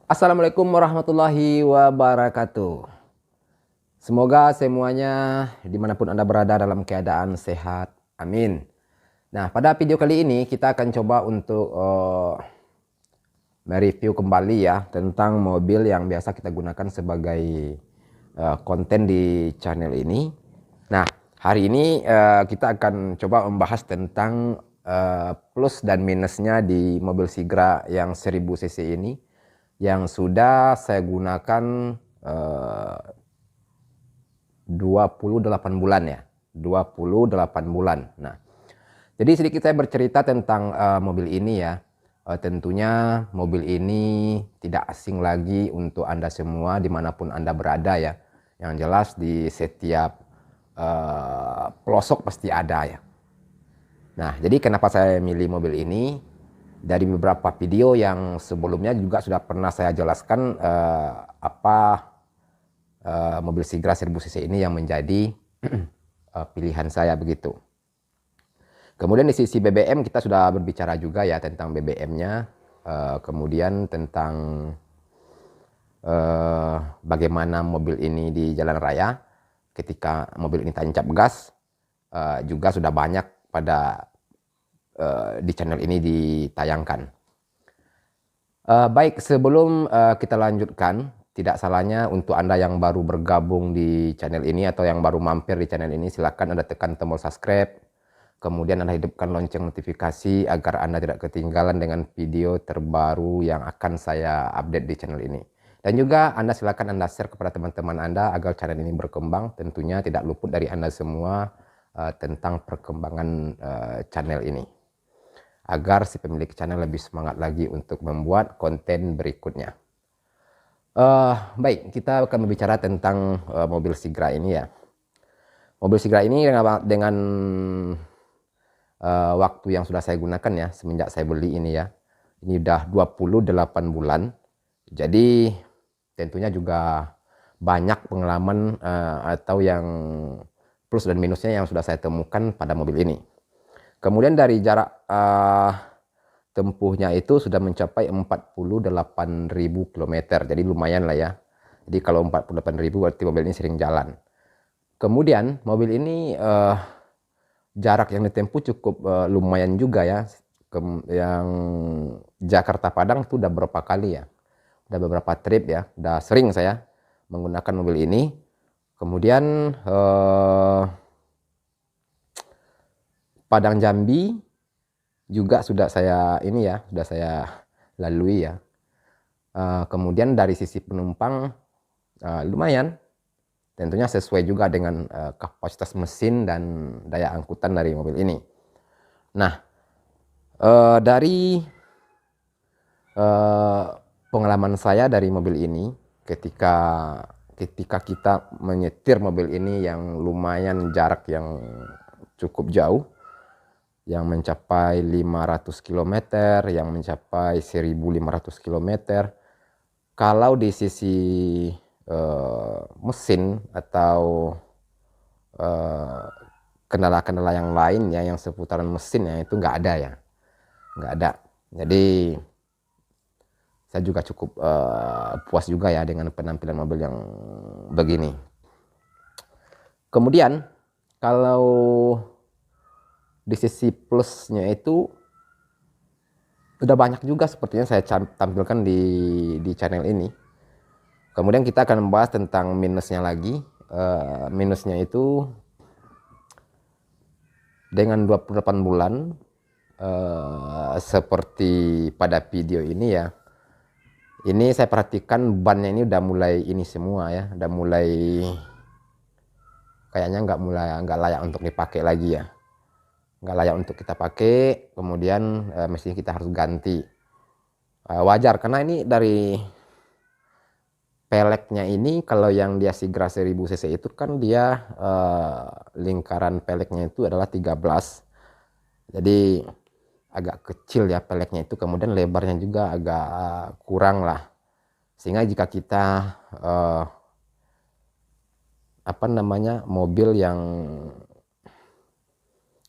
Assalamualaikum warahmatullahi wabarakatuh. Semoga semuanya dimanapun Anda berada dalam keadaan sehat. Amin. Nah, pada video kali ini kita akan coba untuk mereview kembali ya tentang mobil yang biasa kita gunakan sebagai konten di channel ini. Nah, hari ini kita akan coba membahas tentang plus dan minusnya di mobil Sigra yang 1000 cc ini, yang sudah saya gunakan 28 bulan ya, 28 bulan. Nah, jadi sedikit saya bercerita tentang mobil ini ya. Tentunya mobil ini tidak asing lagi untuk Anda semua dimanapun Anda berada ya. Yang jelas di setiap pelosok pasti ada ya. Nah, jadi kenapa saya milih mobil ini? Dari beberapa video yang sebelumnya juga sudah pernah saya jelaskan apa mobil Sigra 1000 cc ini yang menjadi pilihan saya begitu. Kemudian di sisi BBM kita sudah berbicara juga ya tentang BBM-nya, kemudian tentang bagaimana mobil ini di jalan raya ketika mobil ini tancap gas, juga sudah banyak pada di channel ini ditayangkan. Baik, sebelum kita lanjutkan, tidak salahnya untuk Anda yang baru bergabung di channel ini atau yang baru mampir di channel ini, silakan Anda tekan tombol subscribe. Kemudian Anda hidupkan lonceng notifikasi agar Anda tidak ketinggalan dengan video terbaru yang akan saya update di channel ini. Dan juga Anda silakan Anda share kepada teman-teman Anda agar channel ini berkembang. Tentunya tidak luput dari Anda semua tentang perkembangan channel ini, agar si pemilik channel lebih semangat lagi untuk membuat konten berikutnya. Baik, kita akan berbicara tentang mobil Sigra ini ya. Mobil Sigra ini dengan waktu yang sudah saya gunakan ya, semenjak saya beli ini ya. Ini udah 28 bulan. Jadi tentunya juga banyak pengalaman atau yang plus dan minusnya yang sudah saya temukan pada mobil ini. Kemudian dari jarak tempuhnya itu sudah mencapai 48.000 km. Jadi lumayan lah ya. Jadi kalau 48.000 berarti mobil ini sering jalan. Kemudian mobil ini jarak yang ditempuh cukup lumayan juga ya. Yang Jakarta Padang itu udah berapa kali ya. Udah beberapa trip ya. Udah sering saya menggunakan mobil ini. Kemudian Padang Jambi juga sudah saya ini ya, sudah saya lalui ya. Kemudian dari sisi penumpang lumayan, tentunya sesuai juga dengan kapasitas mesin dan daya angkutan dari mobil ini. Nah, dari pengalaman saya dari mobil ini, ketika kita menyetir mobil ini yang lumayan jarak yang cukup jauh, yang mencapai 500 km, yang mencapai 1500 km. Kalau di sisi mesin atau kendala-kendala yang lain ya, yang seputaran mesin ya, itu nggak ada ya, nggak ada. Jadi saya juga cukup puas juga ya dengan penampilan mobil yang begini. Kemudian kalau di sisi plusnya itu udah banyak juga sepertinya saya tampilkan di channel ini. Kemudian kita akan membahas tentang minusnya lagi. Minusnya itu dengan 28 bulan seperti pada video ini ya. Ini saya perhatikan bannya ini udah mulai ini semua ya, udah mulai kayaknya nggak layak untuk dipakai lagi ya. Nggak layak untuk kita pakai, kemudian mesin kita harus ganti. Wajar karena ini dari peleknya ini, kalau yang dia Sigra 1000 cc itu kan dia lingkaran peleknya itu adalah 13, jadi agak kecil ya peleknya itu, kemudian lebarnya juga agak kurang lah, sehingga jika kita mobil yang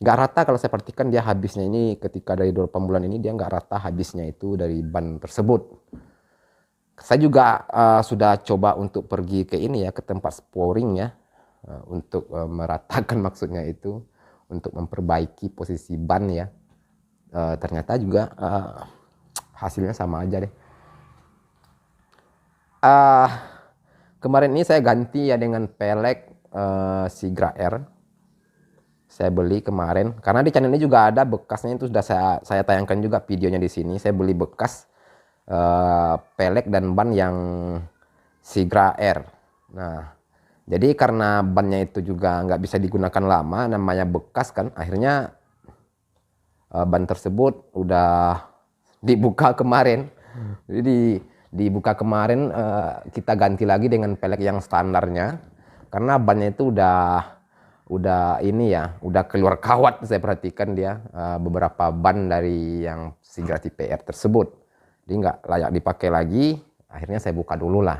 nggak rata, kalau saya perhatikan dia habisnya ini ketika dari 28 bulan ini dia nggak rata habisnya itu dari ban tersebut. Saya juga sudah coba untuk pergi ke ini ya, ke tempat sporing ya, untuk meratakan maksudnya itu, untuk memperbaiki posisi ban ya. Ternyata juga hasilnya sama aja deh. Kemarin ini saya ganti ya dengan pelek Sigra R. Saya beli kemarin karena di channel ini juga ada bekasnya, itu sudah saya tayangkan juga videonya di sini. Saya beli bekas pelek dan ban yang Sigra R. Nah, jadi karena bannya itu juga nggak bisa digunakan lama, namanya bekas kan, akhirnya ban tersebut udah dibuka kemarin. Jadi dibuka kemarin, kita ganti lagi dengan pelek yang standarnya karena bannya itu udah ini ya, udah keluar kawat. Saya perhatikan dia beberapa ban dari yang Sigra tipe R tersebut, jadi nggak layak dipakai lagi. Akhirnya saya buka dulu lah,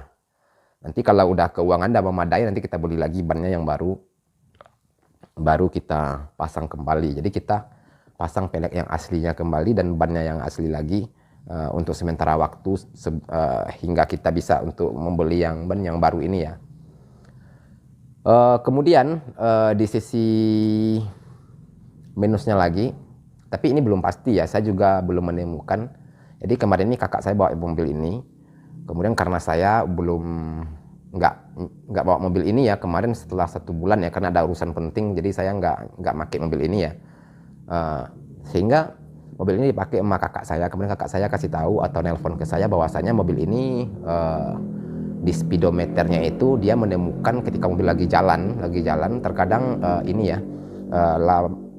nanti kalau udah keuangan udah memadai, nanti kita beli lagi bannya yang baru kita pasang kembali. Jadi kita pasang pelek yang aslinya kembali dan bannya yang asli lagi untuk sementara waktu hingga kita bisa untuk membeli yang ban yang baru ini ya. Kemudian di sisi minusnya lagi, tapi ini belum pasti ya, saya juga belum menemukan. Jadi kemarin ini kakak saya bawa mobil ini, kemudian karena saya belum nggak bawa mobil ini ya kemarin setelah 1 bulan ya, karena ada urusan penting, jadi saya nggak pakai mobil ini ya. Sehingga mobil ini dipakai sama kakak saya. Kemudian kakak saya kasih tahu atau nelpon ke saya bahwasanya mobil ini di speedometernya itu dia menemukan ketika mobil lagi jalan terkadang ini ya,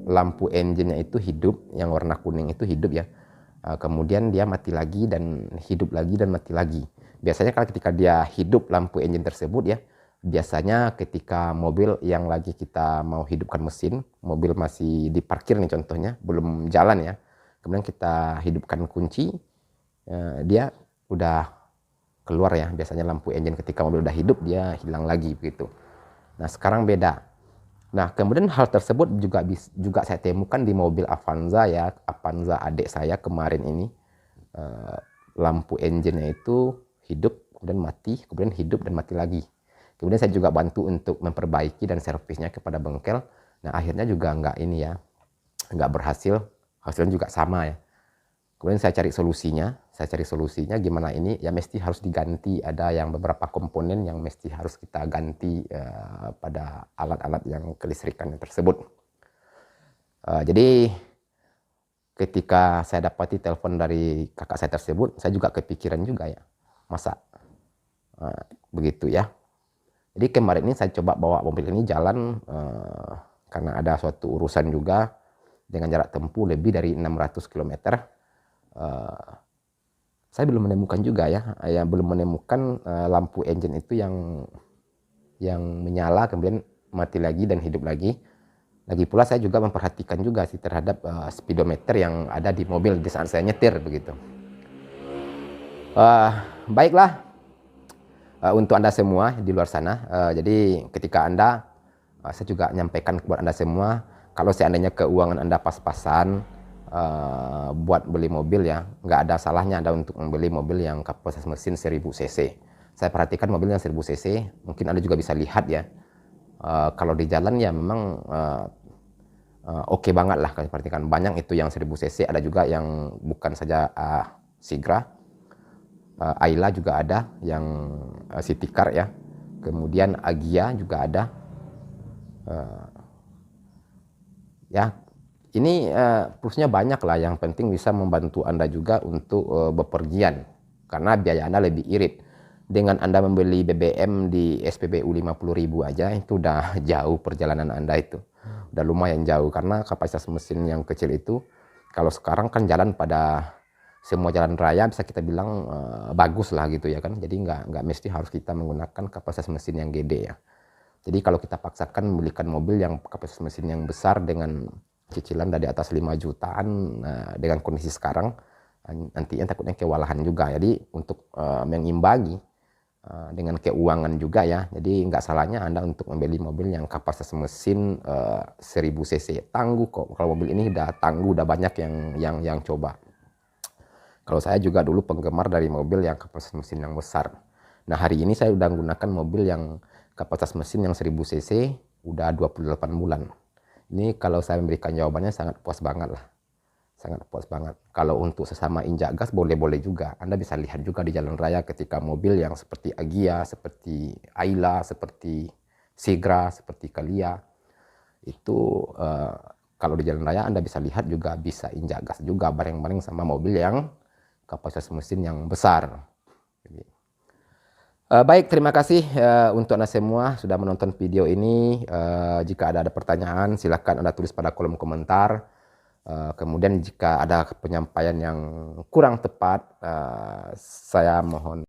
lampu engine-nya itu hidup, yang warna kuning itu hidup ya. Kemudian dia mati lagi dan hidup lagi dan mati lagi. Biasanya kalau ketika dia hidup lampu engine tersebut ya, biasanya ketika mobil yang lagi kita mau hidupkan mesin, mobil masih diparkir nih contohnya, belum jalan ya, kemudian kita hidupkan kunci, dia udah keluar ya, biasanya lampu engine ketika mobil udah hidup dia hilang lagi begitu. Nah sekarang beda. Nah kemudian hal tersebut juga saya temukan di mobil Avanza ya, Avanza adik saya kemarin ini, lampu engine-nya itu hidup kemudian mati, kemudian hidup dan mati lagi. Kemudian saya juga bantu untuk memperbaiki dan servisnya kepada bengkel. Nah akhirnya juga nggak ini ya, nggak berhasil, hasilnya juga sama ya. Kemudian saya cari solusinya gimana ini ya, mesti harus diganti, ada yang beberapa komponen yang mesti harus kita ganti pada alat-alat yang kelistrikan tersebut. Jadi ketika saya dapati telepon dari kakak saya tersebut, saya juga kepikiran juga ya, masa begitu ya. Jadi kemarin ini saya coba bawa mobil ini jalan karena ada suatu urusan juga dengan jarak tempuh lebih dari 600 km. Saya belum menemukan juga ya, belum menemukan lampu engine itu yang menyala kemudian mati lagi dan hidup lagi. Lagi pula saya juga memperhatikan juga sih terhadap speedometer yang ada di mobil di saat saya nyetir begitu. Baiklah untuk Anda semua di luar sana, jadi ketika Anda, saya juga nyampaikan kepada Anda semua, kalau seandainya keuangan Anda pas-pasan buat beli mobil ya, nggak ada salahnya Anda untuk membeli mobil yang kapasitas mesin 1000 cc. Saya perhatikan mobil yang 1000 cc, mungkin Anda juga bisa lihat ya, kalau di jalan ya memang oke banget lah. Kalian perhatikan banyak itu yang 1000 cc, ada juga yang bukan saja Sigra, Ayla juga ada, yang City Car ya, kemudian Agia juga ada. Ya ini plusnya banyak lah, yang penting bisa membantu Anda juga untuk bepergian, karena biaya Anda lebih irit. Dengan Anda membeli BBM di SPBU 50.000 aja, itu udah jauh perjalanan Anda itu. Udah lumayan jauh, karena kapasitas mesin yang kecil itu, kalau sekarang kan jalan pada semua jalan raya bisa kita bilang bagus lah gitu ya kan. Jadi nggak mesti harus kita menggunakan kapasitas mesin yang gede ya. Jadi kalau kita paksakan membelikan mobil yang kapasitas mesin yang besar dengan cicilan dari atas 5 jutaan, dengan kondisi sekarang nantinya takutnya kewalahan juga. Jadi untuk mengimbangi dengan keuangan juga ya, jadi nggak salahnya Anda untuk membeli mobil yang kapasitas mesin 1000 cc. Tangguh kok, kalau mobil ini udah tangguh, udah banyak yang coba. Kalau saya juga dulu penggemar dari mobil yang kapasitas mesin yang besar. Nah, hari ini saya udah menggunakan mobil yang kapasitas mesin yang 1000 cc, udah 28 bulan. Ini kalau saya memberikan jawabannya sangat puas banget lah. Sangat puas banget. Kalau untuk sesama injak gas boleh-boleh juga. Anda bisa lihat juga di jalan raya ketika mobil yang seperti Agya, seperti Ayla, seperti Segra, seperti Kalia, itu kalau di jalan raya Anda bisa lihat juga bisa injak gas juga bareng-bareng sama mobil yang kapasitas mesin yang besar. Baik, terima kasih untuk Anda semua sudah menonton video ini. Jika ada pertanyaan, silahkan Anda tulis pada kolom komentar. Kemudian jika ada penyampaian yang kurang tepat, saya mohon